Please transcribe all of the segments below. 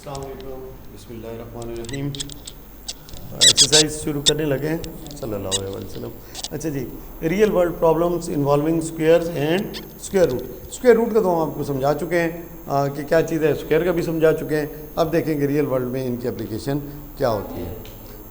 बिस्मिल्लाहिर्रहमानिर्रहीम। एक्सरसाइज शुरू करने लगे हैं सल्लल्लाहु अलैहि वसल्लम। अच्छा जी, real world problems involving squares and square root. Square root का तो हम आपको समझा चुके हैं कि क्या चीज़ है, स्क्वायर का भी समझा चुके हैं। अब देखेंगे रियल वर्ल्ड में इनकी एप्लीकेशन क्या होती है।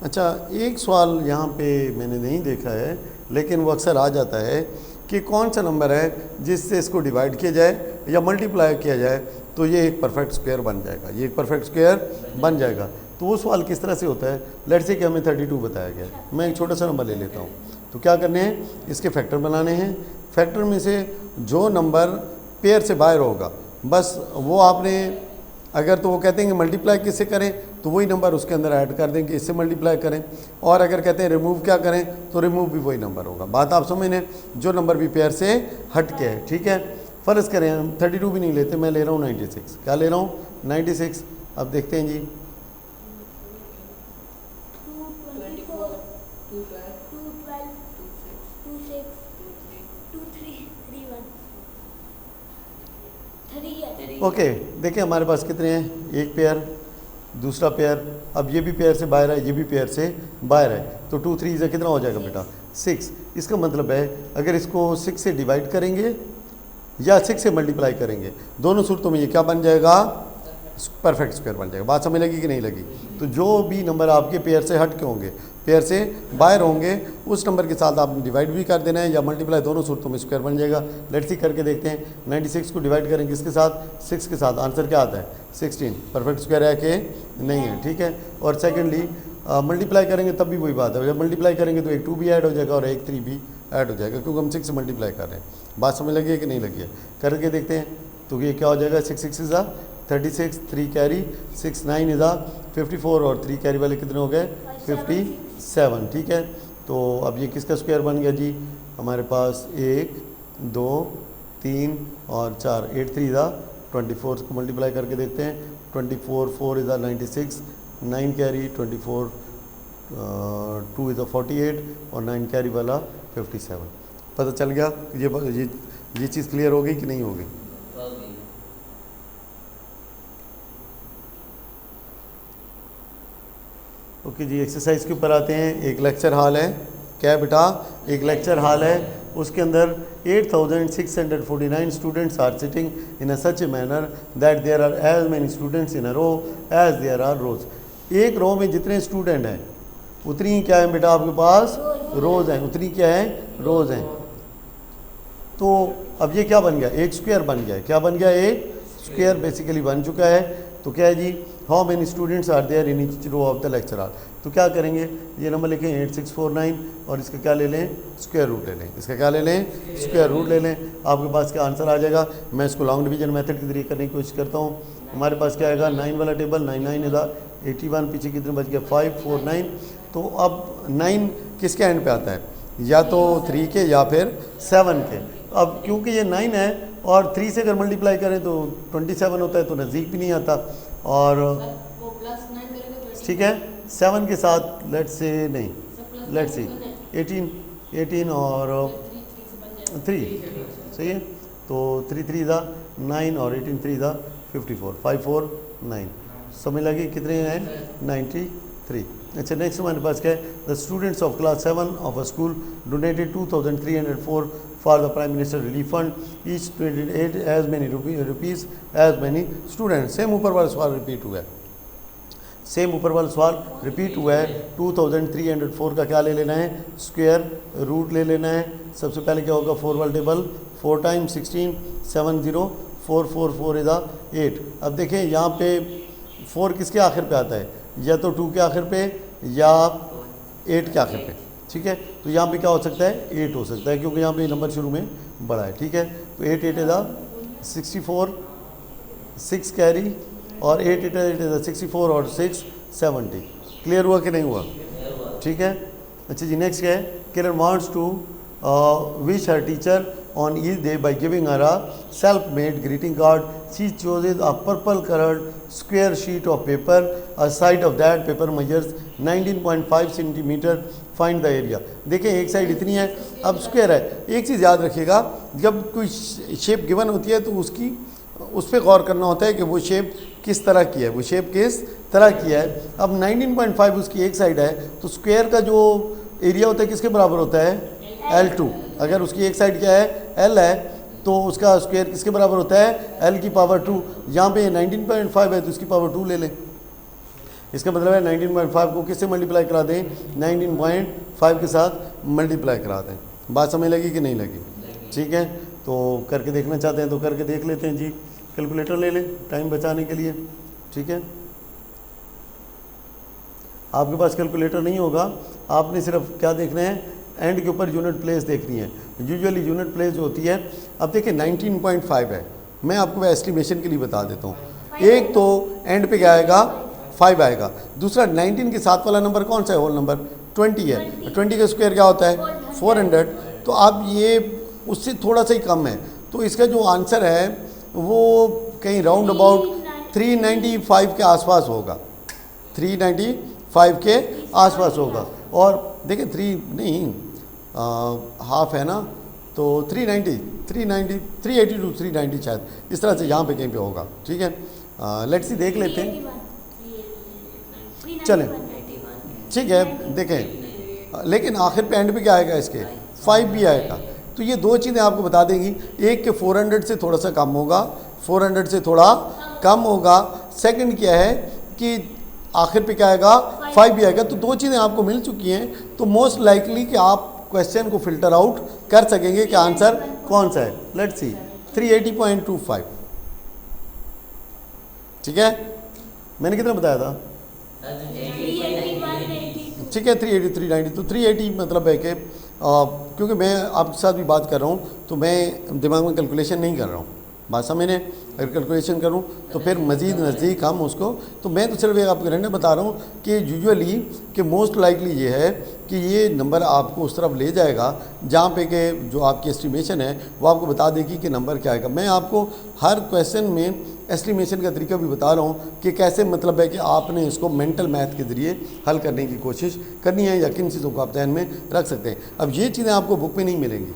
अच्छा, एक सवाल यहाँ पे मैंने नहीं देखा है लेकिन वो अक्सर आ जाता है कि कौन सा नंबर है जिससे इसको डिवाइड किया जाए या मल्टीप्लाई किया जाए तो ये एक परफेक्ट स्क्वायर बन जाएगा, ये एक परफेक्ट स्क्वायर बन जाएगा। तो वो सवाल किस तरह से होता है। लेट्स से कि हमें 32 बताया गया है, मैं एक छोटा सा नंबर ले लेता हूँ। तो क्या करने हैं, इसके फैक्टर बनाने हैं। फैक्टर में से जो नंबर पेयर से बाहर होगा बस वो आपने, अगर तो वो कहते हैं कि मल्टीप्लाई किससे करें तो वही नंबर उसके अंदर ऐड कर दें कि इससे मल्टीप्लाई करें, और अगर कहते हैं रिमूव क्या करें तो रिमूव भी वही नंबर होगा। बात आप समझ लें, जो नंबर भी पेयर से हट के है। ठीक है, फ़र्ज़ करें हम 32 भी नहीं लेते, मैं ले रहा हूँ 96। क्या ले रहा हूँ, 96। अब देखते हैं जी, ओके देखिए हमारे पास कितने हैं, एक पेयर, दूसरा पेयर, अब ये भी पेयर से बाहर है, ये भी पेयर से बाहर है, तो 2 3 से कितना हो जाएगा बेटा, 6। इसका मतलब है अगर इसको 6 से डिवाइड करेंगे या 6 से मल्टीप्लाई करेंगे, दोनों सूरतों में ये क्या बन जाएगा, परफेक्ट स्क्वायर बन जाएगा। बात समझ लगी कि नहीं लगी। तो जो भी नंबर आपके पेयर से हट के होंगे, पेयर से बाहर होंगे, उस नंबर के साथ आपने डिवाइड भी कर देना है या मल्टीप्लाई, दोनों सूरतों में स्क्वायर बन जाएगा। लेट्स सी करके देखते हैं। 96 को डिवाइड करेंगे किसके साथ, 6 के साथ, आंसर क्या आता है 16। परफेक्ट स्क्वायर है कि नहीं है, ठीक है। और सेकेंडली मल्टीप्लाई करेंगे तब भी वही बात है, जब मल्टीप्लाई करेंगे तो एक 2 भी ऐड हो जाएगा और एक 3 भी ऐड हो जाएगा, क्योंकि हम 6 से मल्टीप्लाई कर रहे हैं। बात समझ लगी है कि नहीं लगी है, करके देखते हैं। तो ये क्या हो जाएगा, 6 6 इज़ 36, 3 कैरी, 6 9 इज़ 54 और 3 कैरी वाले कितने हो गए, 57। ठीक है, तो अब ये किसका स्क्वायर बन गया जी, हमारे पास 1 2 3 और 4, 8 3 इज़ 24 को मल्टीप्लाई करके देखते हैं। 24 4 इज़ 96, 9 कैरी 24 2 इज़ 48 और 9 कैरी वाला 57। पता चल गया, ये चीज़ क्लियर हो गई कि नहीं हो गई। ओके जी, एक्सरसाइज के ऊपर आते हैं। एक लेक्चर हॉल है, क्या है बेटा, एक लेक्चर हॉल है, उसके अंदर 8649 students are sitting in a such a manner that there are as many students in a row as there are rows. एक रो में जितने स्टूडेंट हैं उतनी क्या है बेटा आपके पास रोज़ हैं, उतनी क्या है रोज़ हैं। तो अब ये क्या बन गया, एक स्क्वायर बन गया है। क्या बन गया, एक स्क्वायर बेसिकली बन चुका है। तो क्या है जी, how many students are there in each row of the lecture hall. तो क्या करेंगे, ये नंबर लिखें 8649 और इसका क्या ले लें, स्क्वायर रूट ले लें। इसका क्या ले लें, स्क्वायर रूट ले लें। आपके पास क्या आंसर आ जाएगा। मैं इसको लॉन्ग डिवीजन मेथड के जरिए करने की कोशिश करता हूँ। हमारे पास क्या आएगा, 9 वाला टेबल, 9 9 इज़ 81, पीछे कितने बच गया 5 4 9। तो अब 9 किसके एंड पे आता है, या तो 3 के या फिर 7 के। अब क्योंकि ये 9 है और 3 से अगर मल्टीप्लाई करें तो 27 होता है, तो नज़दीक भी नहीं आता। और ठीक है, 7 के साथ लेट्स से नहीं, लेट्स से 18 और 3 सही है। तो 3 3 इज़ 9 और 18 3 इज़ 54, 5 4 9। समझ लगी कितने हैं, 93। अच्छा, नेक्स्ट हमारे पास क्या है, the students of class 7 of a school donated 2304 for the prime minister relief fund, each donated as many rupees as many student. Same ऊपर वाला सवाल रिपीट हुआ है, सेम ऊपर वाला सवाल रिपीट हुआ है। 2304 का क्या ले लेना है, स्क्वायर रूट ले लेना है। सबसे पहले क्या होगा, 4 वाला टेबल, 4 टाइम्स 16 70 4 4 4 इज़ 8। अब देखें यहाँ पे 4 किसके आखिर पे आता है, या तो 2 के आखिर पे या 8 के आखिर पे। ठीक है, तो यहाँ पे क्या हो सकता है, 8 हो सकता है, क्योंकि यहाँ पे नंबर शुरू में बड़ा है। ठीक है, तो 8 8 इज़ 64, 6 कैरी और 8 8 इज़ 64 और 6 70। क्लियर हुआ कि नहीं हुआ, ठीक है। अच्छा जी, नेक्स्ट क्या है, Kiran wants to wish her teacher on each day by giving her a self-made greeting card. She chooses a purple colored square sheet of paper. A side of that paper measures 19.5 centimeter. Find the area. देखें एक side इतनी है, अब square है। एक चीज़ याद रखिएगा, जब कोई शेप गिवन होती है तो उसकी उस पर गौर करना होता है कि वो शेप किस तरह की है, वो शेप किस तरह की है। अब 19.5 उसकी एक साइड है, तो स्क्वायर का जो एरिया होता है किसके बराबर होता है, L2। अगर उसकी एक साइड क्या है, L है, तो उसका स्क्वायर किसके बराबर होता है, L की पावर 2। यहाँ पे 19.5 है तो इसकी पावर 2 ले लें। इसका मतलब है 19.5 को किससे मल्टीप्लाई करा दें, 19.5 के साथ मल्टीप्लाई करा दें। बात समझ लगी कि नहीं लगी? ठीक है, तो करके देखना चाहते हैं तो करके देख लेते हैं जी। कैलकुलेटर ले लें टाइम बचाने के लिए। ठीक है, आपके पास कैलकुलेटर नहीं होगा, आपने सिर्फ क्या देखना है, एंड के ऊपर यूनिट प्लेस देखनी है। यूजुअली यूनिट प्लेस जो होती है, अब देखिए 19.5 है, मैं आपको एस्टिमेशन के लिए बता देता हूँ। एक तो एंड पे क्या आएगा, 5 आएगा। दूसरा 19 के साथ वाला नंबर कौन सा है, होल नंबर 20 है। 20 का स्क्वायर क्या होता है, 400। तो अब ये उससे थोड़ा सा ही कम है, तो इसका जो आंसर है वो कहीं राउंड अबाउट 395 के आसपास होगा, 395 के आसपास होगा। और देखिए 3 नहीं हाफ है ना, तो 390 380 टू 390 शायद इस तरह से यहाँ पे कहीं पे होगा। ठीक है, लेट्स सी देख लेते हैं, चलें ठीक है देखें। लेकिन आखिर पे एंड पे क्या आएगा, इसके 5 भी आएगा। तो ये दो चीज़ें आपको बता देंगी, एक के 400 से थोड़ा सा कम होगा, 400 से थोड़ा कम होगा। सेकंड क्या है कि आखिर पे क्या आएगा, 5 भी आएगा। तो दो चीज़ें आपको मिल चुकी हैं, तो मोस्ट लाइकली कि आप क्वेश्चन को फिल्टर आउट कर सकेंगे कि आंसर कौन सा है। Let's see 380.25। ठीक है, मैंने कितना बताया था, ठीक है 380 390। तो 380 मतलब है कि क्योंकि मैं आपके साथ भी बात कर रहा हूँ तो मैं दिमाग में कैलकुलेशन नहीं कर रहा हूँ, बात समझने। अगर कैलकुलेशन करूँ तो फिर मज़ीद नज़दीक हम उसको, तो मैं तो सिर्फ एक आपको रैंडम बता रहा हूँ कि यूजुअली कि मोस्ट लाइकली ये है कि ये नंबर आपको उस तरफ ले जाएगा जहाँ पे कि जो आपकी एस्टिमेशन है वो आपको बता देगी कि नंबर क्या आएगा। मैं आपको हर क्वेश्चन में एस्टिमेशन का तरीका भी बता रहा हूँ कि कैसे, मतलब है कि आपने इसको मेंटल मैथ के ज़रिए हल करने की कोशिश करनी है या किन चीज़ों को आप ध्यान में रख सकते हैं। अब ये चीज़ें आपको बुक में नहीं मिलेंगी,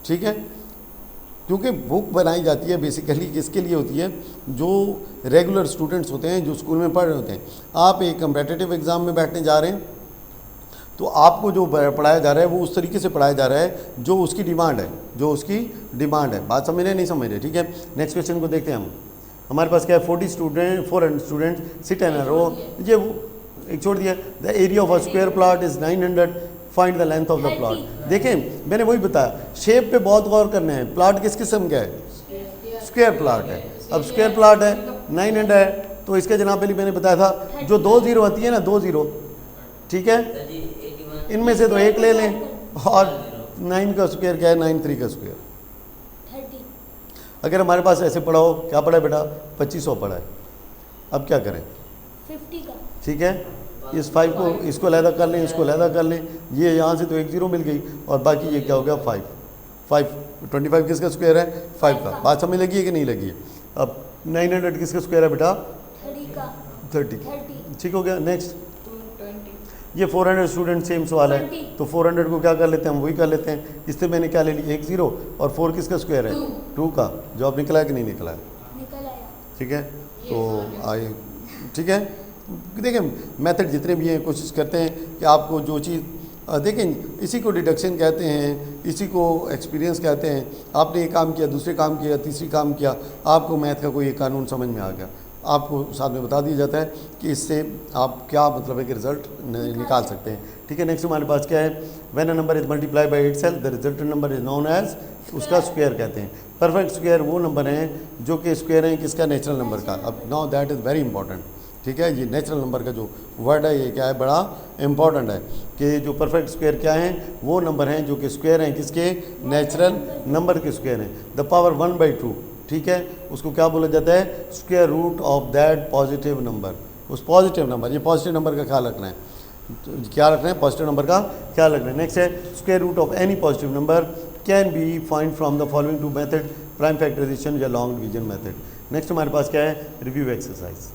ठीक है, क्योंकि बुक बनाई जाती है बेसिकली किसके लिए होती है, जो रेगुलर स्टूडेंट्स होते हैं, जो स्कूल में पढ़ रहे होते हैं। आप एक कम्पिटिटिव एग्ज़ाम में बैठने जा रहे हैं तो आपको जो पढ़ाया जा रहा है वो उस तरीके से पढ़ाया जा रहा है जो उसकी डिमांड है, जो उसकी डिमांड है। बात समझ रहे नहीं समझ रहे? ठीक है, नेक्स्ट क्वेश्चन को देखते हैं हम। हमारे पास क्या है, 400 स्टूडेंट सिट इन अ रो। ये एक छोड़ दिया, the area of a square plot is 900, find the length of the plot. देखें मैंने वही बताया, शेप पे बहुत गौर करना है। प्लॉट किस किस्म का है, स्क्वायर प्लॉट है। अब स्क्वायर प्लॉट है 900 है, तो इसका जनाब पहले मैंने बताया था जो 2 0 आती है ना, 2 0, ठीक है, इनमें से तो एक ले लें। और 9 का स्क्वायर क्या है, 93 का स्क्वायर। अगर हमारे पास ऐसे पढ़ा हो, क्या पढ़ा है बेटा, 2500 पढ़ा है। अब क्या करें, 50 का, ठीक है, इस 5 को इसको अलहदा कर लें, इसको अलहदा कर लें। ये यहाँ से तो 1 0 मिल गई और बाकी ये क्या हो गया 5 25 किसका स्क्वायर है, 5 का। बात समझ लगी है कि नहीं लगी है? अब 900 किसका स्क्वायर है बेटा, 30। ठीक हो गया। नेक्स्ट ये 400 स्टूडेंट सेम सवाल है, तो 400 को क्या कर लेते हैं हम, वही कर लेते हैं। इससे मैंने क्या ले ली, 1 0 और 4 किसका स्क्वायर है, 2 का। जवाब निकला है कि नहीं निकला है? निकल आया। ठीक है, तो आइए, ठीक है, देखें मेथड जितने भी हैं कोशिश करते हैं कि आपको जो चीज़ देखें, इसी को डिडक्शन कहते हैं, इसी को एक्सपीरियंस कहते हैं। आपने एक काम किया, दूसरे काम किया, तीसरी काम किया, आपको मैथ का कोई एक कानून समझ में आ गया, आपको साथ में बता दिया जाता है कि इससे आप क्या मतलब है कि रिज़ल्ट निकाल सकते हैं। ठीक है, नेक्स्ट हमारे पास क्या है, when a number is multiply by itself the resultant number is known as, उसका स्क्वायर कहते हैं। परफेक्ट स्क्वायर वो नंबर हैं जो कि स्क्वायर हैं किसका, नेचुरल नंबर का। अब now that is very important, ठीक है, ये नेचुरल नंबर का जो वर्ड है ये क्या है, बड़ा इंपॉर्टेंट है कि जो परफेक्ट स्क्वायर क्या हैं, वो नंबर हैं जो कि स्क्वायर हैं किसके, नेचुरल नंबर के स्क्वायर हैं। द पावर 1/2, ठीक है, उसको क्या बोला जाता है, square root of that positive number. उस पॉजिटिव नंबर, ये पॉजिटिव नंबर का ख्याल रखना है, तो क्या रखना है, पॉजिटिव नंबर का ख्याल रखना है। नेक्स्ट है square root of any positive number can be find from the following 2 method, prime factorization या लॉन्ग डिवीजन मेथड। नेक्स्ट हमारे पास क्या है, रिव्यू एक्सरसाइज।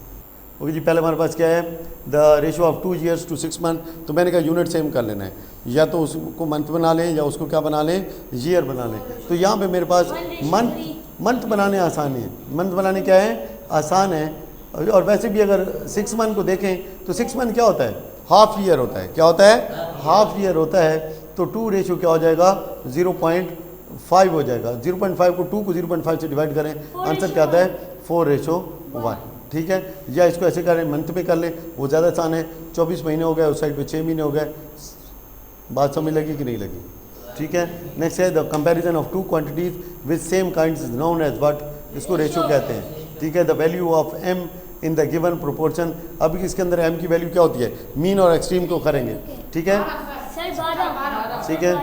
ओके जी, पहले हमारे पास क्या है, the ratio of 2 years to 6 months। तो मैंने कहा यूनिट सेम कर लेना है, या तो उसको मंथ बना लें या उसको क्या बना लें, ईयर बना लें। तो यहाँ पे मेरे पास मंथ मंथ बनाने आसान है, मंथ बनाने क्या है, आसान है। और वैसे भी अगर 6 मंथ को देखें तो 6 मंथ क्या होता है, हाफ ईयर होता है। क्या होता है, हाफ ईयर होता है। तो 2 रेशो क्या हो जाएगा, 0.5 हो जाएगा। 0.5 को 2 को 0.5 से डिवाइड करें, आंसर क्या आता है, 4:1। ठीक है, या इसको ऐसे करें, मंथ में कर लें, वो ज़्यादा आसान है। 24 महीने हो गए, उस साइड पे 6 महीने हो गए। बात समझ लगी कि नहीं लगी? ठीक है। नेक्स्ट है the comparison of 2 quantities with same kinds is known as what, इसको रेशो कहते हैं। ठीक है, the value of m in the given proportion. अब इसके अंदर m की वैल्यू क्या होती है, मीन और एक्सट्रीम को करेंगे। ठीक है, ठीक है,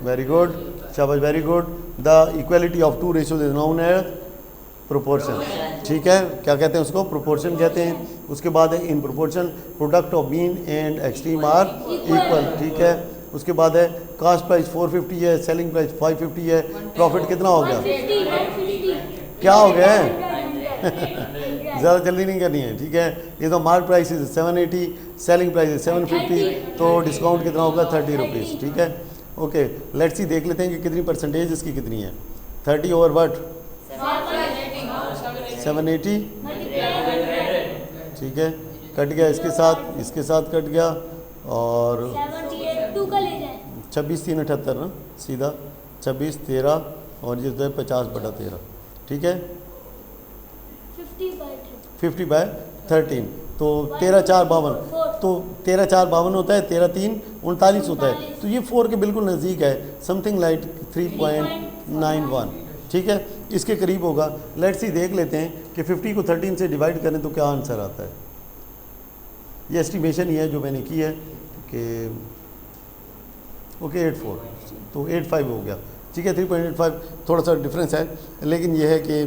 वेरी गुड, शाबाश, very good. The equality of 2 ratios is known as proportion. ठीक है, क्या कहते हैं उसको, प्रोपोर्शन कहते हैं। उसके बाद है in proportion product of mean and extreme are equal. ठीक है, उसके बाद है कास्ट प्राइस 450 है, सेलिंग प्राइस 550 है, प्रॉफिट कितना हो गया, क्या हो गया है ज़्यादा जल्दी नहीं करनी है। ठीक है, ये तो mark price is 780, selling price is 750, तो डिस्काउंट कितना होगा, 30 रुपीज़। ठीक है, ओके, लेट्स सी, देख लेते हैं कि कितनी परसेंटेज इसकी कितनी है। 30 ओवर व्हाट, 780। ठीक है, कट गया इसके साथ कट गया, और 26 3 78 ना, सीधा 26 13, और ये 50/13। ठीक है, 50/13, तो 13 4 52, तो 13 4 52 होता है, 13 3 39 होता है। तो ये 4 के बिल्कुल नज़दीक है, समथिंग लाइक 3.91। ठीक है, इसके करीब होगा। लेट्स सी, देख लेते हैं कि 50 को 13 से डिवाइड करें तो क्या आंसर आता है। ये एस्टिमेशन ही है जो मैंने की है कि ओके 84, तो 85 हो गया। ठीक है, 3.85 थोड़ा सा डिफरेंस है, लेकिन यह है कि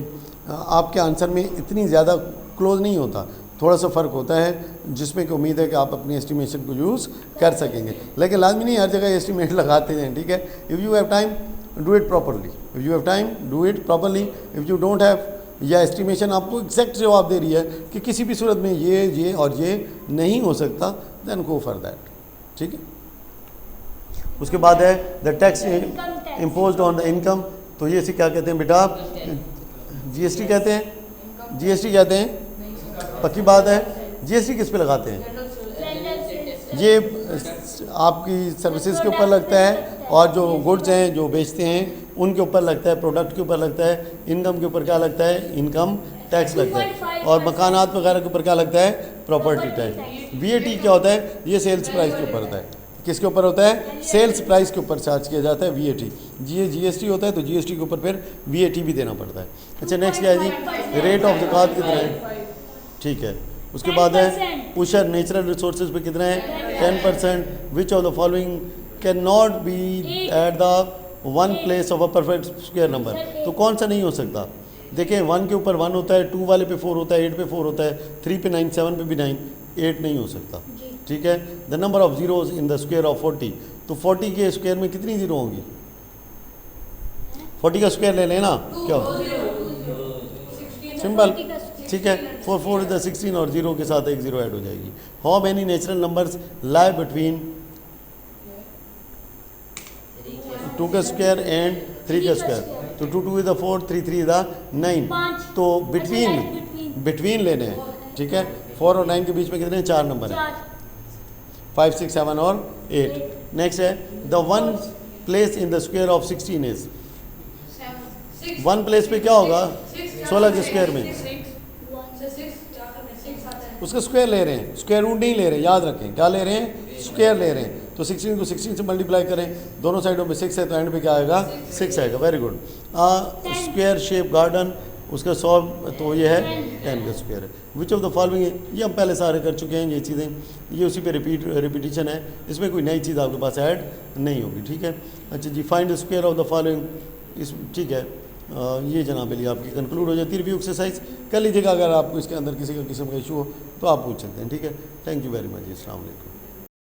आपके आंसर में इतनी ज़्यादा क्लोज नहीं होता, थोड़ा सा फ़र्क होता है, जिसमें कि उम्मीद है कि आप अपनी एस्टिमेशन को यूज़ कर सकेंगे। लेकिन लाजमी नहीं हर जगह एस्टिमेट लगाते हैं। ठीक है, if you have time do it properly, if you have time do it properly, if you don't have, या एस्टिमेशन आपको एग्जैक्ट जवाब दे रही है कि किसी भी सूरत में ये और ये नहीं हो सकता, देन गो फॉर दैट। ठीक है, उसके बाद है the tax imposed on the income. तो ये से क्या कहते हैं बेटा, जीएसटी कहते हैं, जीएसटी कहते हैं, पक्की बात है। जीएसटी किस पे लगाते हैं, ये आपकी सर्विसेज के ऊपर लगता है, और जो गुड्स हैं जो बेचते हैं उनके ऊपर लगता है, प्रोडक्ट के ऊपर लगता है। इनकम के ऊपर क्या लगता है, इनकम टैक्स लगता है। और मकानात वगैरह के ऊपर क्या लगता है, प्रॉपर्टी टैक्स। वीएटी क्या होता है, ये सेल्स प्राइस के ऊपर होता है। किसके ऊपर होता है, सेल्स प्राइस के ऊपर चार्ज किया जाता है वीएटी। जीएसटी होता है, तो जीएसटी के ऊपर फिर वीएटी भी देना पड़ता है। अच्छा, नेक्स्ट क्या है जी, रेट ऑफ ज़कात कितना है। ठीक है, उसके बाद है पुशर नेचुरल रिसोर्सेज पे कितना है, 10%। Which of the following can not be at the one place of a perfect square number. तो कौन सा नहीं हो सकता, देखिए 1 के ऊपर 1 होता है, 2 वाले पे 4 होता है, 8 पे 4 होता है, 3 पे 9, 7 पे भी 9, 8 नहीं हो सकता। ठीक है, the number of zeros in the square of 40। तो 40 के स्क्वायर में कितनी जीरो होंगी, 40 का स्क्वायर ले लेना, क्या हो, सिंपल। ठीक है, 4 4 इज द 16, और 0 के साथ एक 0 ऐड हो जाएगी। How many natural numbers lie between 2 का स्क्वायर एंड 3 का स्क्वायर। तो 2 2 इज द 4, 3 3 इज द 9। तो बिटवीन लेने हैं। ठीक है, 4 और 9 के बीच में कितने हैं, 4 नंबर हैं, 5 6 7 और 8। नेक्स्ट है the one place in the square of 16 is, one place पे क्या होगा, 16 के स्क्वायर में उसका स्क्वायर ले रहे हैं, स्क्वायर रूट नहीं ले रहे हैं, याद रखें क्या ले रहे हैं, स्क्वायर ले रहे हैं। तो 16 को 16 से मल्टीप्लाई करें, दोनों साइडों पे 6 है, तो एंड पे क्या आएगा, 6 आएगा। Very good. Square shape garden, उसका सॉल्व, तो ये है 10 का स्क्वायर है। विच ऑफ द फॉलोइंग, ये हम पहले सारे कर चुके हैं ये चीज़ें, ये उसी पे रिपीटिशन है, इसमें कोई नई चीज़ आपके पास ऐड नहीं होगी। ठीक है, अच्छा जी, find the square of the following, इस ठीक है, ये जनाब लिए आपकी कंक्लूड हो जाती है रिव्यू एक्सरसाइज। कर लीजिएगा, अगर आपको इसके अंदर किसी का किस्म का इशू हो तो आप पूछ सकते हैं। ठीक है, थैंक यू वेरी मच, अस्सलाम वालेकुम।